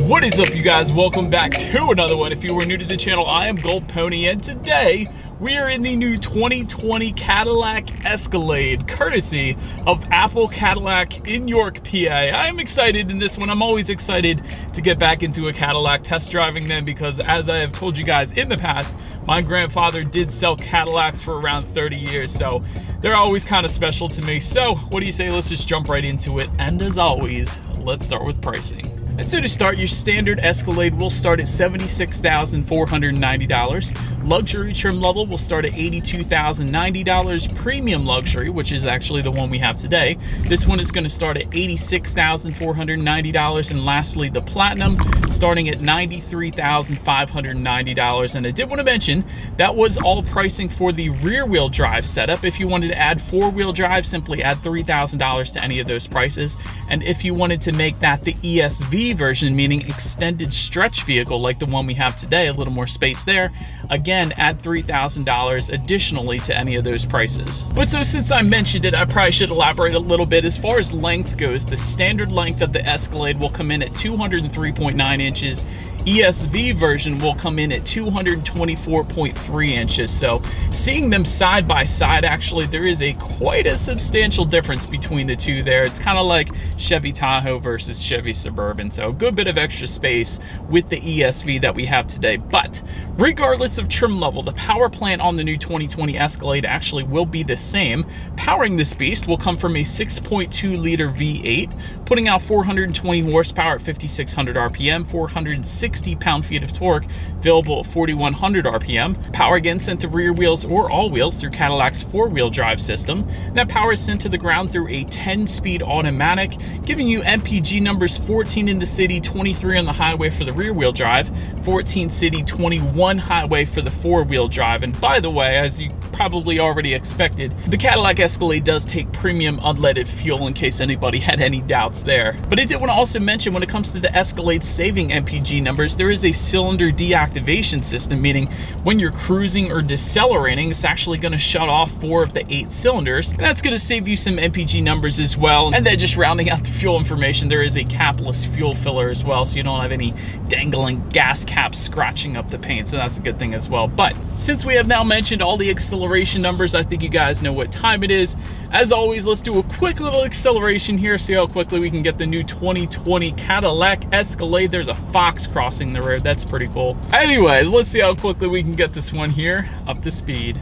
What is up, you guys? Welcome back to another one. If you were new to the channel, I am Gold Pony, and today we are in the new 2020 Cadillac Escalade, courtesy of Apple Cadillac in York, PA. I am excited in this one. I'm always excited to get back into a Cadillac, test driving them, because as I have told you guys in the past, my grandfather did sell Cadillacs for around 30 years, so they're always kind of special to me. So what do you say, let's just jump right into it, and as always, let's start with pricing. And so to start, your standard Escalade will start at $76,490. Luxury trim level will start at $82,090. Premium luxury, which is actually the one we have today, this one is going to start at $86,490. And lastly, the Platinum, starting at $93,590. And I did want to mention, that was all pricing for the rear-wheel drive setup. If you wanted to add four-wheel drive, simply add $3,000 to any of those prices. And if you wanted to make that the ESV version, meaning extended stretch vehicle like the one we have today, a little more space there, again, add $3,000 additionally to any of those prices. But so since I mentioned it, I probably should elaborate a little bit. As far as length goes, the standard length of the Escalade will come in at 203.9 inches. ESV version will come in at 224.3 inches. So seeing them side by side, actually, there is quite a substantial difference between the two there. It's kind of like Chevy Tahoe versus Chevy Suburban. So a good bit of extra space with the ESV that we have today. But regardless of trim level, the power plant on the new 2020 Escalade actually will be the same. Powering this beast will come from a 6.2 liter V8, putting out 420 horsepower at 5,600 RPM, 460 pound-feet of torque, available at 4,100 RPM. Power again sent to rear wheels or all wheels through Cadillac's four-wheel drive system. That power is sent to the ground through a 10-speed automatic, giving you MPG numbers 14 in the city, 23 on the highway for the rear-wheel drive, 14 city, 21 highway for the four-wheel drive. And by the way, as you probably already expected, the Cadillac Escalade does take premium unleaded fuel, in case anybody had any doubts there. But I did want to also mention, when it comes to the Escalade saving MPG numbers, there is a cylinder deactivation system, meaning when you're cruising or decelerating, it's actually going to shut off 4 of the 8 cylinders, and that's going to save you some MPG numbers as well. And then just rounding out the fuel information, there is a capless fuel filler as well, so you don't have any dangling gas caps scratching up the paint, so that's a good thing as well. But since we have now mentioned all the acceleration numbers, I think you guys know what time it is. As always, let's do a quick little acceleration here, see how quickly we can get the new 2020 Cadillac Escalade. There's a fox crossing the road, that's pretty cool. Anyways, let's see how quickly we can get this one here up to speed.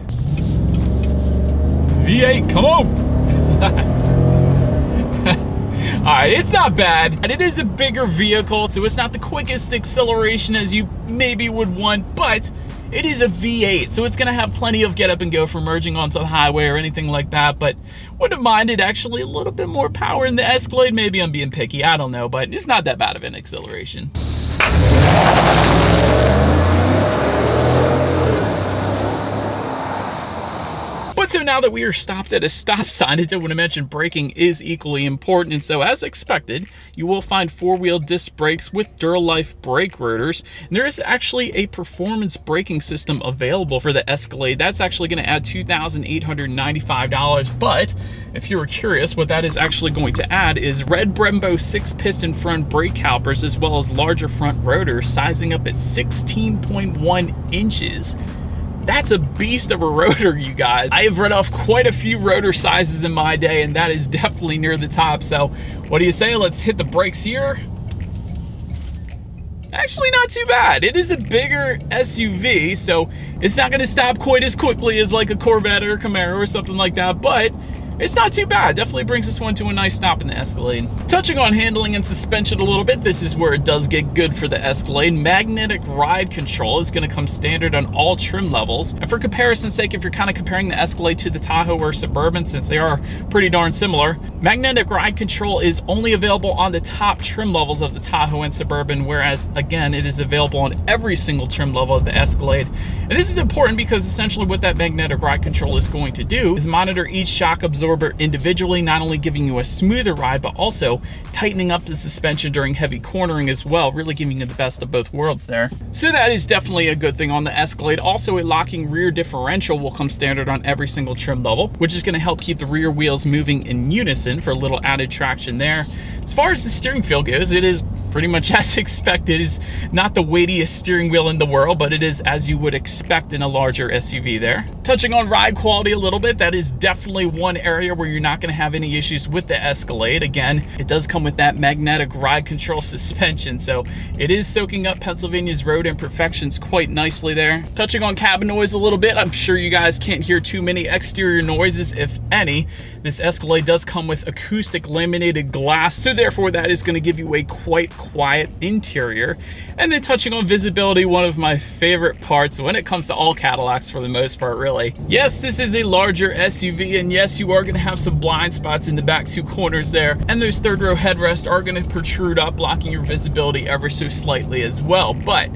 V8, come on! Alright, it's not bad. And it is a bigger vehicle, so it's not the quickest acceleration as you maybe would want, but it is a V8, so it's gonna have plenty of get up and go for merging onto the highway or anything like that. But wouldn't have minded actually a little bit more power in the Escalade. Maybe I'm being picky, I don't know, but it's not that bad of an acceleration. But so now that we are stopped at a stop sign, I did want to mention braking is equally important. And so as expected, you will find four-wheel disc brakes with Duralife brake rotors. And there is actually a performance braking system available for the Escalade. That's actually going to add $2,895. But if you were curious, what that is actually going to add is red Brembo 6-piston front brake calipers, as well as larger front rotors, sizing up at 16.1 inches. That's a beast of a rotor, you guys. I have read off quite a few rotor sizes in my day, and that is definitely near the top. So what do you say? Let's hit the brakes here. Actually, not too bad. It is a bigger SUV, so it's not gonna stop quite as quickly as like a Corvette or a Camaro or something like that, but it's not too bad. Definitely brings this one to a nice stop in the Escalade. Touching on handling and suspension a little bit, this is where it does get good for the Escalade. Magnetic ride control is going to come standard on all trim levels. And for comparison's sake, if you're kind of comparing the Escalade to the Tahoe or Suburban, since they are pretty darn similar, magnetic ride control is only available on the top trim levels of the Tahoe and Suburban, whereas again, it is available on every single trim level of the Escalade. And this is important because essentially what that magnetic ride control is going to do is monitor each shock absorber individually, not only giving you a smoother ride, but also tightening up the suspension during heavy cornering as well, really giving you the best of both worlds there. So that is definitely a good thing on the Escalade. Also, a locking rear differential will come standard on every single trim level, which is going to help keep the rear wheels moving in unison for a little added traction there. As far as the steering feel goes, it is pretty much as expected. It's not the weightiest steering wheel in the world, but it is as you would expect in a larger SUV there. Touching on ride quality a little bit, that is definitely one area where you're not going to have any issues with the Escalade. Again, it does come with that magnetic ride control suspension, so it is soaking up Pennsylvania's road imperfections quite nicely there. Touching on cabin noise a little bit, I'm sure you guys can't hear too many exterior noises, if any. This Escalade does come with acoustic laminated glass, so therefore that is going to give you a quite quiet interior. And then touching on visibility, one of my favorite parts when it comes to all Cadillacs for the most part, really. Yes, this is a larger SUV, and yes, you are going to have some blind spots in the back two corners there, and those third row headrests are going to protrude up, blocking your visibility ever so slightly as well. But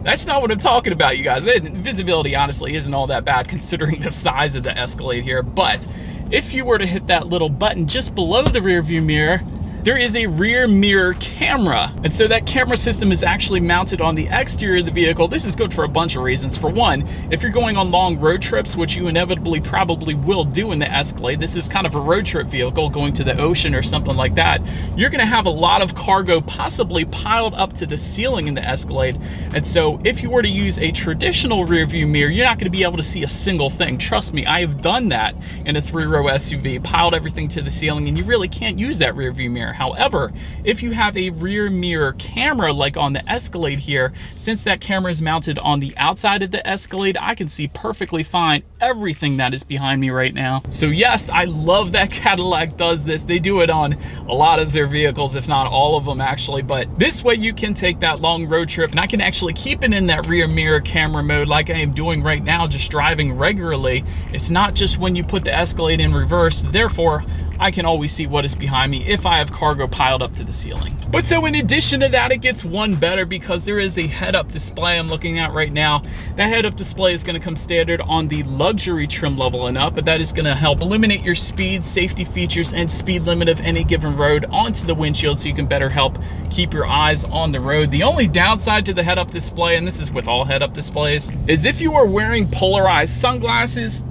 that's not what I'm talking about, you guys. Visibility honestly isn't all that bad considering the size of the Escalade here, but if you were to hit that little button just below the rear view mirror, there is a rear mirror camera. And so that camera system is actually mounted on the exterior of the vehicle. This is good for a bunch of reasons. For one, if you're going on long road trips, which you inevitably probably will do in the Escalade, this is kind of a road trip vehicle going to the ocean or something like that, you're gonna have a lot of cargo possibly piled up to the ceiling in the Escalade. And so if you were to use a traditional rear view mirror, you're not gonna be able to see a single thing. Trust me, I have done that in a 3-row SUV, piled everything to the ceiling, and you really can't use that rear view mirror. However, if you have a rear mirror camera like on the Escalade here, since that camera is mounted on the outside of the Escalade, I can see perfectly fine everything that is behind me right now. So yes, I love that Cadillac does this. They do it on a lot of their vehicles, if not all of them actually, but this way you can take that long road trip and I can actually keep it in that rear mirror camera mode like I am doing right now, just driving regularly. It's not just when you put the Escalade in reverse, therefore I can always see what is behind me if I have cargo piled up to the ceiling. But so in addition to that, it gets one better because there is a head-up display I'm looking at right now. That head-up display is going to come standard on the luxury trim level and up, but that is going to help eliminate your speed, safety features, and speed limit of any given road onto the windshield so you can better help keep your eyes on the road. The only downside to the head-up display, and this is with all head-up displays, is if you are wearing polarized sunglasses,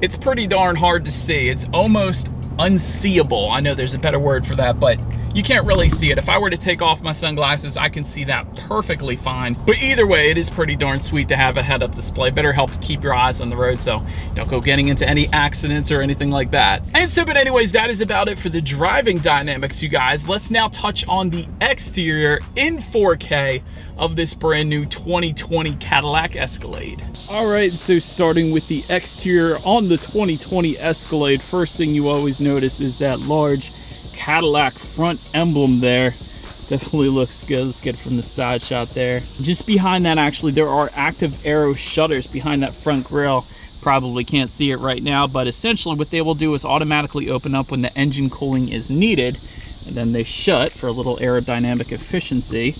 it's pretty darn hard to see. It's almost unseeable. I know there's a better word for that, but you can't really see it. If I were to take off my sunglasses, I can see that perfectly fine. But either way, it is pretty darn sweet to have a head-up display. Better help keep your eyes on the road so you don't go getting into any accidents or anything like that. And so, but anyways, that is about it for the driving dynamics, you guys. Let's now touch on the exterior in 4K of this brand new 2020 Cadillac Escalade. All right, so starting with the exterior on the 2020 Escalade, first thing you always notice is that large Cadillac front emblem there. Definitely looks good. Let's get it from the side shot there. Just behind that, actually, there are active aero shutters behind that front grille. Probably can't see it right now, but essentially what they will do is automatically open up when the engine cooling is needed, and then they shut for a little aerodynamic efficiency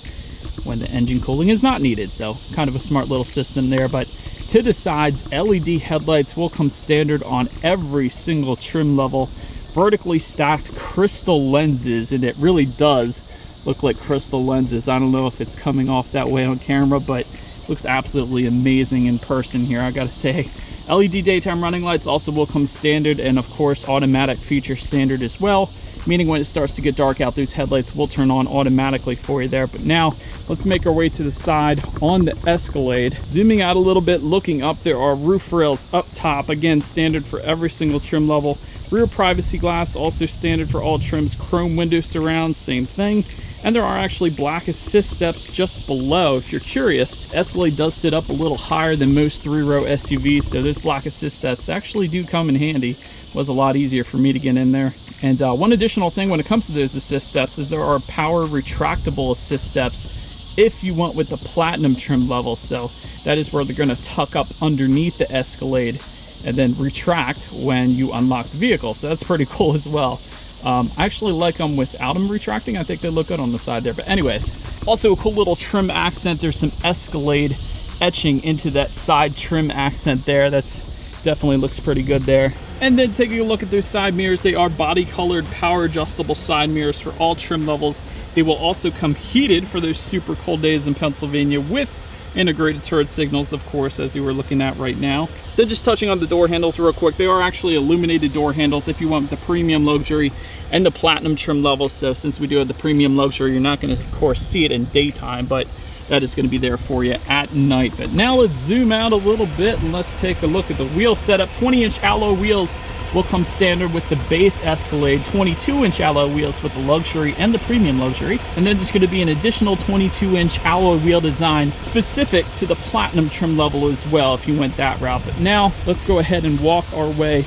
when the engine cooling is not needed. So kind of a smart little system there. But to the sides, LED headlights will come standard on every single trim level. Vertically stacked crystal lenses, and it really does look like crystal lenses. I don't know if it's coming off that way on camera, but it looks absolutely amazing in person here, I gotta say. LED daytime running lights also will come standard, and of course automatic feature standard as well, meaning when it starts to get dark out, those headlights will turn on automatically for you there. But now let's make our way to the side on the Escalade. Zooming out a little bit, looking up, there are roof rails up top, again standard for every single trim level. Rear privacy glass, also standard for all trims. Chrome window surrounds, same thing. And there are actually black assist steps just below. If you're curious, Escalade does sit up a little higher than most 3-row SUVs, so those black assist steps actually do come in handy. It was a lot easier for me to get in there. And one additional thing when it comes to those assist steps is there are power retractable assist steps if you want with the platinum trim level. So that is where they're going to tuck up underneath the Escalade and then retract when you unlock the vehicle. So that's pretty cool as well. I actually like them without them retracting. I think they look good on the side there. But anyways, also a cool little trim accent. There's some Escalade etching into that side trim accent there. That's definitely looks pretty good there. And then taking a look at those side mirrors, they are body colored power adjustable side mirrors for all trim levels. They will also come heated for those super cold days in Pennsylvania with integrated turret signals, of course, as you were looking at right now. Then just touching on the door handles real quick, they are actually illuminated door handles if you want the premium luxury and the platinum trim levels. So since we do have the premium luxury, you're not going to, of course, see it in daytime, but that is going to be there for you at night. But now let's zoom out a little bit and let's take a look at the wheel setup. 20-inch alloy wheels will come standard with the base Escalade, 22-inch alloy wheels with the luxury and the premium luxury, and then there's going to be an additional 22-inch alloy wheel design specific to the platinum trim level as well if you went that route. But now let's go ahead and walk our way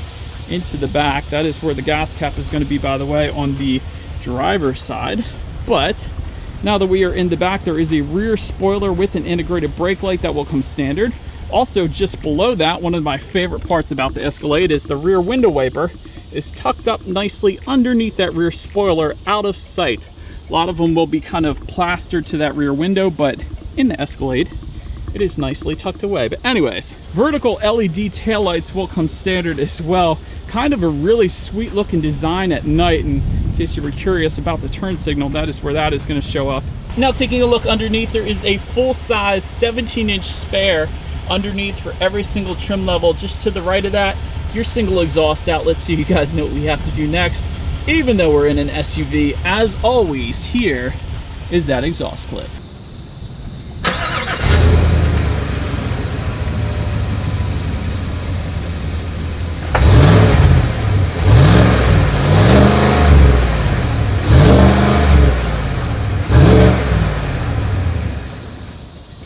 into the back. That is where the gas cap is going to be, by the way, on the driver's side. But now that we are in the back, there is a rear spoiler with an integrated brake light that will come standard. Also, just below that, one of my favorite parts about the Escalade is the rear window wiper is tucked up nicely underneath that rear spoiler, out of sight. A lot of them will be kind of plastered to that rear window, but in the Escalade, it is nicely tucked away. But anyways, vertical LED taillights will come standard as well. Kind of a really sweet looking design at night, and in case you were curious about the turn signal, that is where that is going to show up. Now taking a look underneath, there is a full-size 17-inch spare underneath for every single trim level. Just to the right of that, your single exhaust outlet, so you guys know what we have to do next. Even though we're in an SUV, as always, here is that exhaust clip.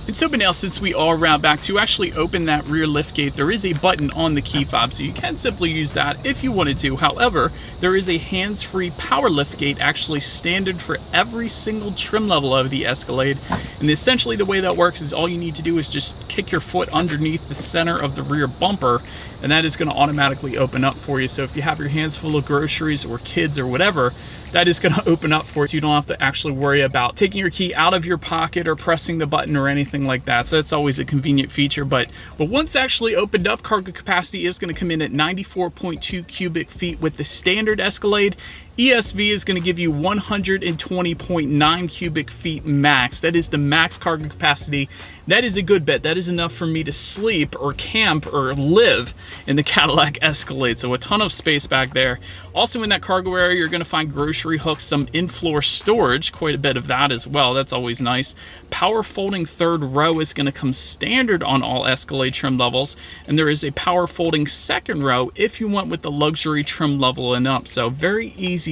And so, but now since we are around back, to actually open that rear lift gate, there is a button on the key fob, so you can simply use that if you wanted to. However, there is a hands-free power lift gate actually standard for every single trim level of the Escalade. And essentially the way that works is all you need to do is just kick your foot underneath the center of the rear bumper, and that is going to automatically open up for you. So if you have your hands full of groceries or kids or whatever, that is going to open up for you, so you don't have to actually worry about taking your key out of your pocket or pressing the button or anything like that. So that's always a convenient feature. But once actually opened up, cargo capacity is going to come in at 94.2 cubic feet with the standard Escalade. ESV is going to give you 120.9 cubic feet max. That is the max cargo capacity. That is a good bit. That is enough for me to sleep or camp or live in the Cadillac Escalade. So a ton of space back there. Also in that cargo area, you're going to find grocery hooks, some in-floor storage, quite a bit of that as well. That's always nice. Power folding third row is going to come standard on all Escalade trim levels. And there is a power folding second row if you went with the luxury trim level and up. So very easy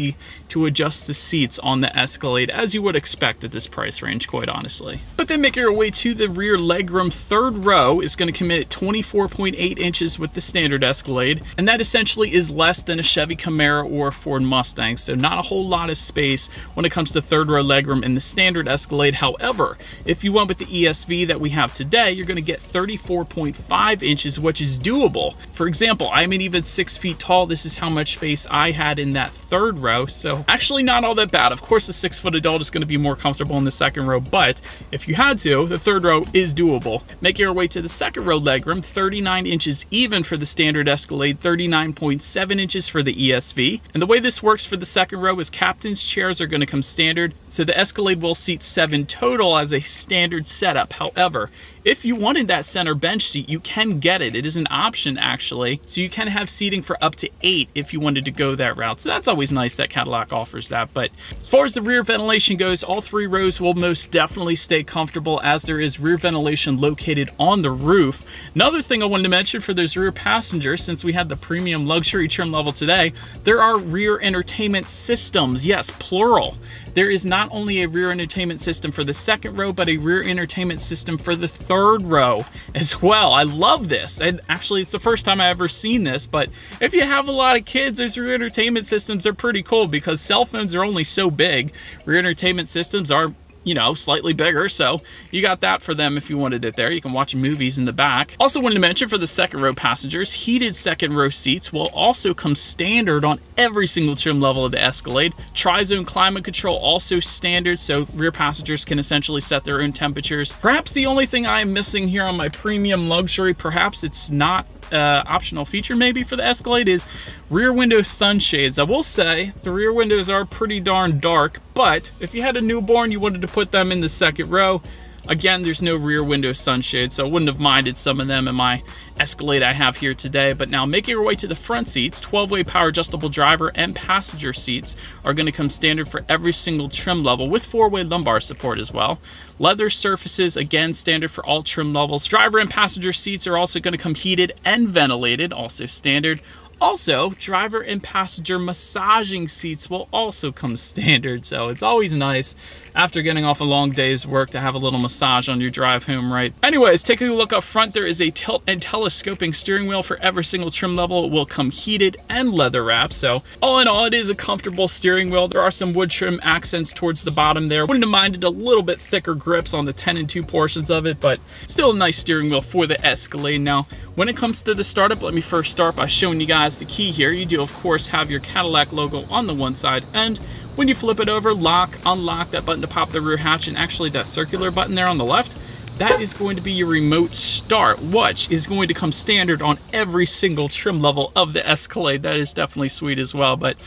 to adjust the seats on the Escalade, as you would expect at this price range, quite honestly. But then making our way to the rear legroom, third row is going to come in at 24.8 inches with the standard Escalade, and that essentially is less than a Chevy Camaro or a Ford Mustang, so not a whole lot of space when it comes to third row legroom in the standard Escalade. However, if you went with the ESV that we have today, you're going to get 34.5 inches, which is doable. For example, I'm an even 6 feet tall. This is how much space I had in that third row, so actually not all that bad. Of course, the 6-foot adult is going to be more comfortable in the second row, but if you had to, the third row is doable. Making our way to the second row legroom, 39 inches even for the standard Escalade, 39.7 inches for the ESV. And the way this works for the second row is captain's chairs are going to come standard, so the Escalade will seat 7 total as a standard setup. However, if you wanted that center bench seat, you can get it. It is an option, actually, so you can have seating for up to 8 if you wanted to go that route. So that's always nice that Cadillac offers that. But as far as the rear ventilation goes, all 3 rows will most definitely stay comfortable, as there is rear ventilation located on the roof. Another thing I wanted to mention for those rear passengers, since we had the premium luxury trim level today, there are rear entertainment systems. Yes, plural. There is not only a rear entertainment system for the second row, but a rear entertainment system for the third row as well. I love this. And actually, it's the first time I've ever seen this, but if you have a lot of kids, those rear entertainment systems are pretty cool, because cell phones are only so big. Rear entertainment systems are, you know, slightly bigger, so you got that for them if you wanted it there. You can watch movies in the back. Also wanted to mention for the second row passengers, heated second row seats will also come standard on every single trim level of the Escalade. Tri-zone climate control also standard, so rear passengers can essentially set their own temperatures. Perhaps the only thing I am missing here on my premium luxury, perhaps it's not optional feature maybe for the Escalade, is rear window sunshades. I will say the rear windows are pretty darn dark, but if you had a newborn, you wanted to put them in the second row, Again, there's no rear window sunshade, so I wouldn't have minded some of them in my Escalade I have here today. But now making our way to the front seats, 12-way power adjustable driver and passenger seats are going to come standard for every single trim level with 4-way lumbar support as well. Leather surfaces, again, standard for all trim levels. Driver and passenger seats are also going to come heated and ventilated, also standard. Also, driver and passenger massaging seats will also come standard, so it's always nice after getting off a long day's work to have a little massage on your drive home, right? Anyways, taking a look up front, there is a tilt and telescoping steering wheel for every single trim level. It will come heated and leather wrapped, so all in all, it is a comfortable steering wheel. There are some wood trim accents towards the bottom there. Wouldn't have minded a little bit thicker grips on the 10 and 2 portions of it, but still a nice steering wheel for the Escalade. Now, when it comes to the startup, let me first start by showing you guys the key here. You do, of course, have your Cadillac logo on the one side, and when you flip it over, lock, unlock, that button to pop the rear hatch, and actually that circular button there on the left, that is going to be your remote start, which is going to come standard on every single trim level of the Escalade. That is definitely sweet as well. But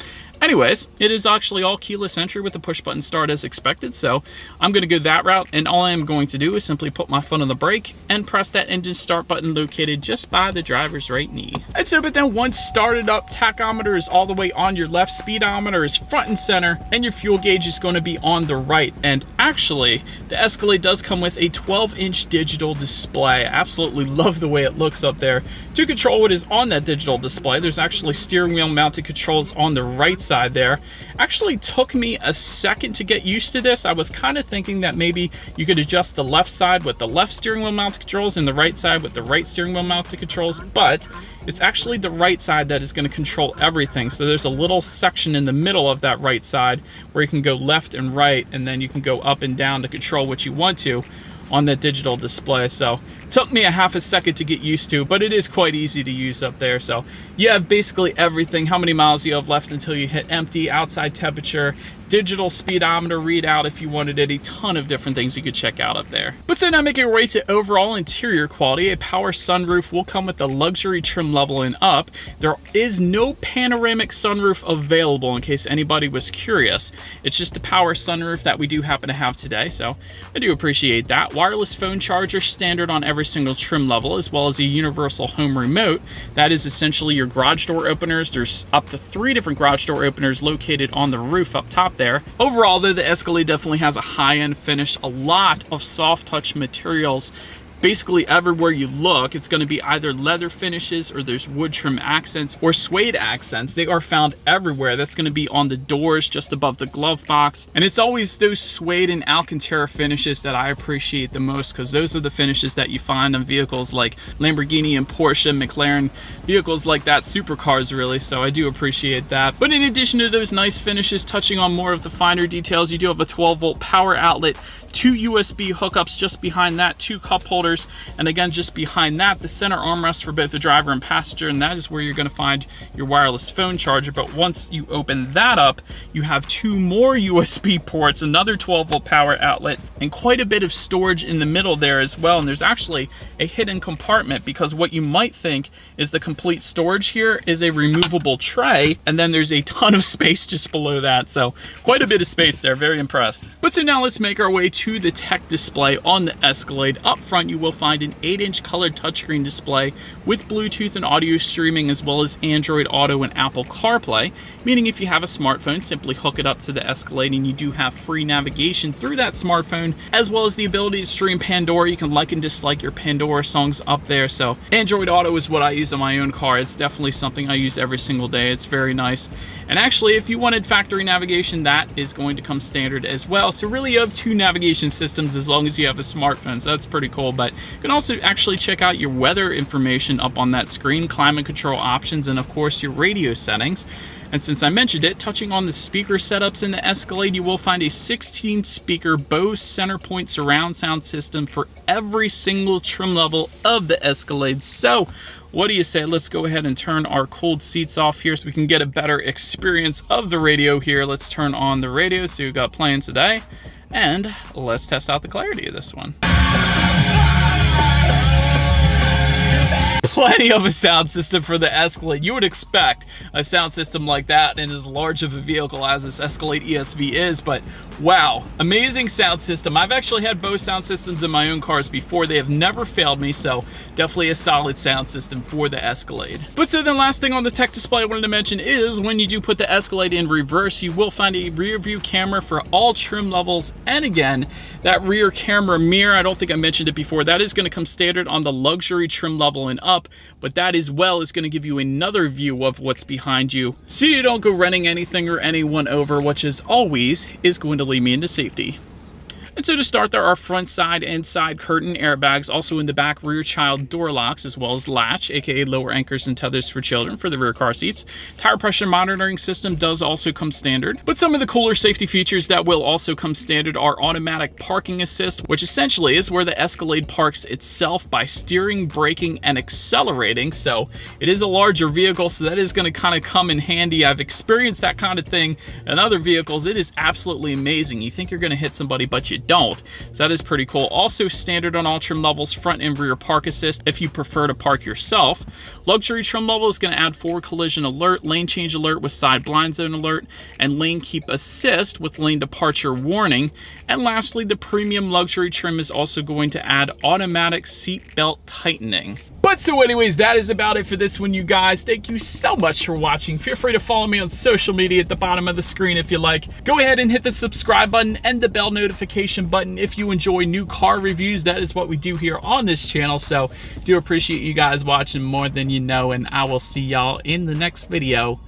anyways, it is actually all keyless entry with the push button start as expected, so I'm going to go that route, and all I am going to do is simply put my foot on the brake and press that engine start button located just by the driver's right knee. And so, but then once started up, tachometer is all the way on your left, speedometer is front and center, and your fuel gauge is going to be on the right. And actually, the Escalade does come with a 12-inch digital display. I absolutely love the way it looks up there. To control what is on that digital display, there's actually steering wheel mounted controls on the right side there. Actually took me a second to get used to this. I was kind of thinking that maybe you could adjust the left side with the left steering wheel mounted controls and the right side with the right steering wheel mounted controls, but it's actually the right side that is going to control everything. So there's a little section in the middle of that right side where you can go left and right, and then you can go up and down to control what you want to on that digital display. So it took me a half a second to get used to, but it is quite easy to use up there. So you have basically everything, how many miles you have left until you hit empty, outside temperature, digital speedometer readout if you wanted it, a ton of different things you could check out up there. But so now making our way to overall interior quality, a power sunroof will come with the luxury trim level and up. There is no panoramic sunroof available in case anybody was curious. It's just the power sunroof that we do happen to have today, so I do appreciate that. Wireless phone charger standard on every single trim level, as well as a universal home remote. That is essentially your garage door openers. There's up to 3 different garage door openers located on the roof up top there. Overall, though, the Escalade definitely has a high-end finish, a lot of soft touch materials. Basically everywhere you look, it's going to be either leather finishes, or there's wood trim accents or suede accents. They are found everywhere. That's going to be on the doors just above the glove box, and it's always those suede and Alcantara finishes that I appreciate the most, because those are the finishes that you find on vehicles like Lamborghini and Porsche, McLaren, vehicles like that, supercars really. So I do appreciate that. But in addition to those nice finishes, touching on more of the finer details, you do have a 12-volt power outlet, 2 USB hookups just behind that, 2 cup holders, and again just behind that the center armrest for both the driver and passenger, and that is where you're going to find your wireless phone charger. But once you open that up, you have 2 more USB ports, another 12-volt power outlet, and quite a bit of storage in the middle there as well. And there's actually a hidden compartment, because what you might think is the complete storage here is a removable tray, and then there's a ton of space just below that. So quite a bit of space there, very impressed. But so now let's make our way to the tech display on the Escalade. Up front, you will find an 8-inch colored touchscreen display with Bluetooth and audio streaming, as well as Android Auto and Apple CarPlay, meaning if you have a smartphone, simply hook it up to the Escalade and you do have free navigation through that smartphone, as well as the ability to stream Pandora. You can like and dislike your Pandora songs up there. So Android Auto is what I use on my own car. It's definitely something I use every single day. It's very nice. And actually, if you wanted factory navigation, that is going to come standard as well. So really you have 2 navigation systems as long as you have a smartphone, so that's pretty cool. But you can also actually check out your weather information up on that screen, climate control options, and of course your radio settings. And since I mentioned it, touching on the speaker setups in the Escalade, you will find a 16-speaker Bose Centerpoint surround sound system for every single trim level of the Escalade. So what do you say? Let's go ahead and turn our cooled seats off here so we can get a better experience of the radio here. Let's turn on the radio, so we've got playing today, and let's test out the clarity of this one. plenty of a sound system for the Escalade. You would expect a sound system like that in as large of a vehicle as this Escalade ESV is, but wow, amazing sound system. I've actually had Bose sound systems in my own cars before. They have never failed me, so definitely a solid sound system for the Escalade. But so the last thing on the tech display I wanted to mention is when you do put the Escalade in reverse, you will find a rear view camera for all trim levels. And again, that rear camera mirror, I don't think I mentioned it before, that is going to come standard on the luxury trim level and up, but that as well is going to give you another view of what's behind you, so you don't go running anything or anyone over, which as always is going to lead me into safety. And so to start, there are front, side, and side curtain airbags, also in the back rear child door locks, as well as latch, aka lower anchors and tethers for children for the rear car seats. Tire pressure monitoring system does also come standard. But some of the cooler safety features that will also come standard are automatic parking assist, which essentially is where the Escalade parks itself by steering, braking, and accelerating. So it is a larger vehicle, so that is going to kind of come in handy. I've experienced that kind of thing in other vehicles. It is absolutely amazing. You think you're going to hit somebody, but you don't. So that is pretty cool. Also standard on all trim levels, front and rear park assist if you prefer to park yourself. Luxury trim level is going to add forward collision alert, lane change alert with side blind zone alert, and lane keep assist with lane departure warning. And lastly, the premium luxury trim is also going to add automatic seat belt tightening. But so anyways, that is about it for this one, you guys. Thank you so much for watching. Feel free to follow me on social media at the bottom of the screen if you like. Go ahead and hit the subscribe button and the bell notification button if you enjoy new car reviews. That is what we do here on this channel. So do appreciate you guys watching more than you know, and I will see y'all in the next video.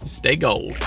Stay gold.